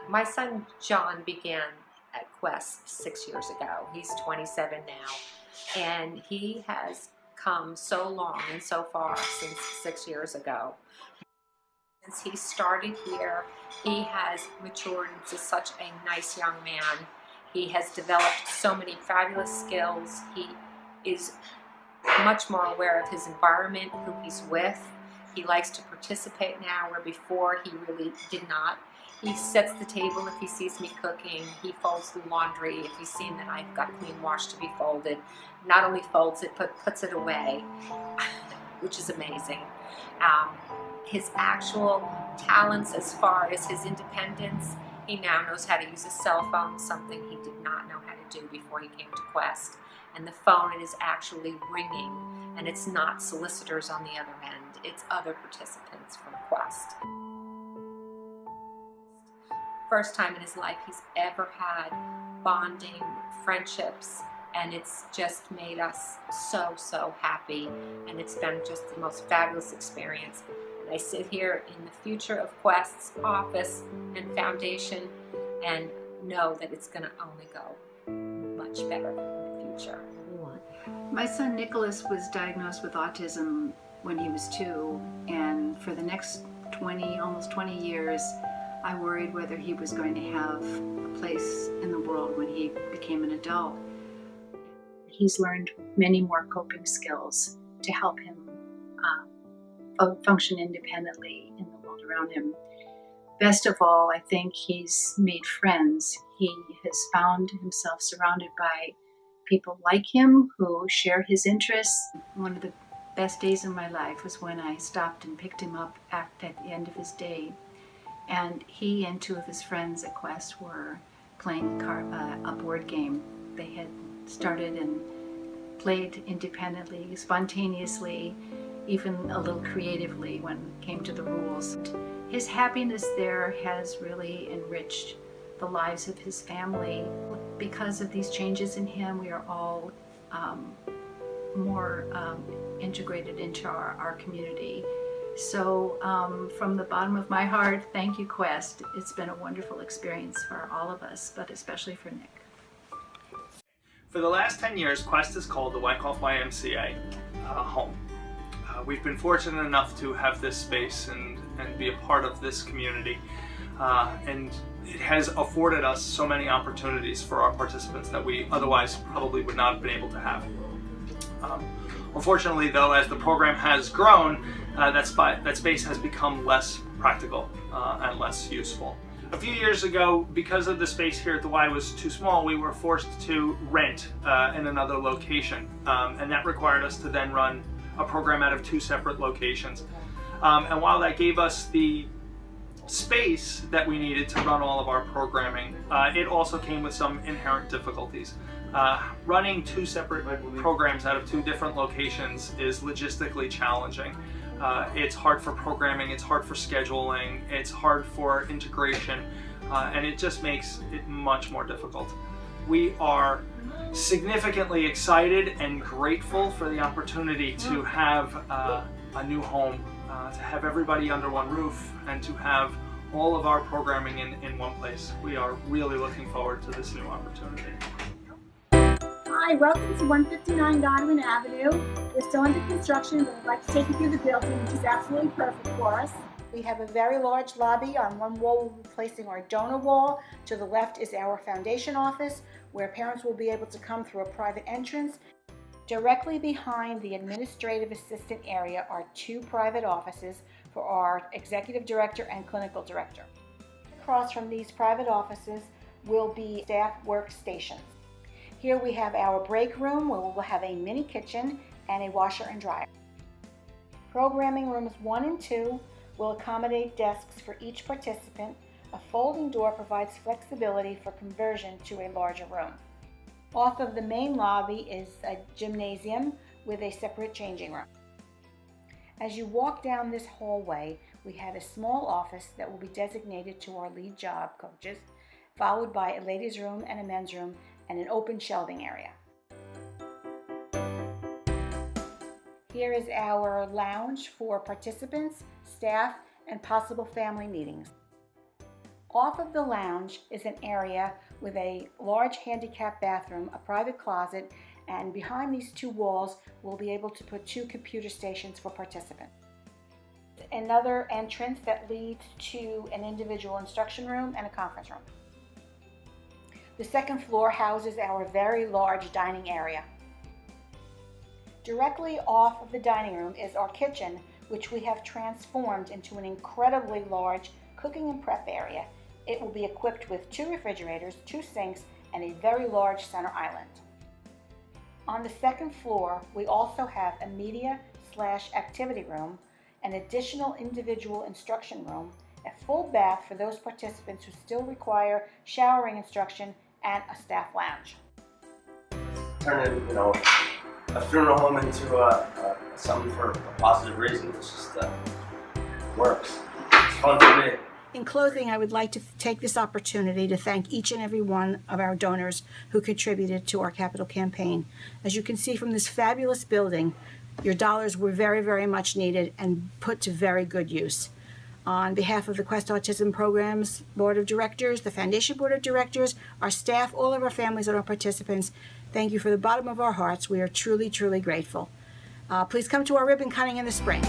My son John began at Quest 6 years ago. He's 27 now, and he has come so long and so far since 6 years ago. Since he started here, he has matured into such a nice young man. He has developed so many fabulous skills. He is much more aware of his environment, who he's with. He likes to participate now, where before he really did not. He sets the table if he sees me cooking. He folds the laundry if he's seen that I've got clean wash to be folded. Not only folds it, but puts it away, which is amazing. His actual talents as far as his independence, he now knows how to use a cell phone, something he did not know how to do before he came to Quest. And the phone is actually ringing, and it's not solicitors on the other end, it's other participants from Quest. First time in his life he's ever had bonding, friendships, and it's just made us so happy, and it's been just the most fabulous experience. And I sit here in the future of Quest's office and foundation and know that it's going to only go much better in the future. My son Nicholas was diagnosed with autism when he was 2, and for the next almost 20 years, I worried whether he was going to have a place in the world when he became an adult. He's learned many more coping skills to help him function independently in the world around him. Best of all, I think he's made friends. He has found himself surrounded by people like him who share his interests. One of the best days of my life was when I stopped and picked him up at the end of his day, and he and 2 of his friends at Quest were playing a board game. They had started and played independently, spontaneously, even a little creatively when it came to the rules. His happiness there has really enriched the lives of his family. Because of these changes in him, we are all more integrated into our community. So from the bottom of my heart, thank you, Quest. It's been a wonderful experience for all of us, but especially for Nick. For the last 10 years, Quest has called the Wyckoff YMCA home. We've been fortunate enough to have this space and be a part of this community. And it has afforded us so many opportunities for our participants that we otherwise probably would not have been able to have. Unfortunately, though, as the program has grown, that space has become less practical and less useful. A few years ago, because of the space here at the Y was too small, we were forced to rent in another location, and that required us to then run a program out of 2 separate locations. And while that gave us the space that we needed to run all of our programming, it also came with some inherent difficulties. Running 2 separate programs out of 2 different locations is logistically challenging. It's hard for programming, it's hard for scheduling, it's hard for integration, and it just makes it much more difficult. We are significantly excited and grateful for the opportunity to have a new home, to have everybody under one roof, and to have all of our programming in one place. We are really looking forward to this new opportunity. Hi, welcome to 159 Godwin Avenue. We're still under construction, but I'd like to take you through the building, which is absolutely perfect for us. We have a very large lobby. On one wall we'll be placing our donor wall. To the left is our foundation office, where parents will be able to come through a private entrance. Directly behind the administrative assistant area are 2 private offices for our executive director and clinical director. Across from these private offices will be staff workstations. Here we have our break room, where we will have a mini kitchen and a washer and dryer. Programming rooms 1 and 2 will accommodate desks for each participant. A folding door provides flexibility for conversion to a larger room. Off of the main lobby is a gymnasium with a separate changing room. As you walk down this hallway, we have a small office that will be designated to our lead job coaches, followed by a ladies' room and a men's room and an open shelving area. Here is our lounge for participants, staff, and possible family meetings. Off of the lounge is an area with a large handicap bathroom, a private closet, and behind these two walls we'll be able to put 2 computer stations for participants. Another entrance that leads to an individual instruction room and a conference room. The second floor houses our very large dining area. Directly off of the dining room is our kitchen, which we have transformed into an incredibly large cooking and prep area. It will be equipped with 2 refrigerators, 2 sinks, and a very large center island. On the second floor, we also have a media/activity room, an additional individual instruction room, a full bath for those participants who still require showering instruction, and a staff lounge. Turning, a funeral home into something for a positive reason. It's just works. It's fun for me. In closing, I would like to take this opportunity to thank each and every one of our donors who contributed to our capital campaign. As you can see from this fabulous building, your dollars were very, very much needed and put to very good use. On behalf of the Quest Autism Program's Board of Directors, the Foundation Board of Directors, our staff, all of our families and our participants, thank you from the bottom of our hearts. We are truly, truly grateful. Please come to our ribbon cutting in the spring.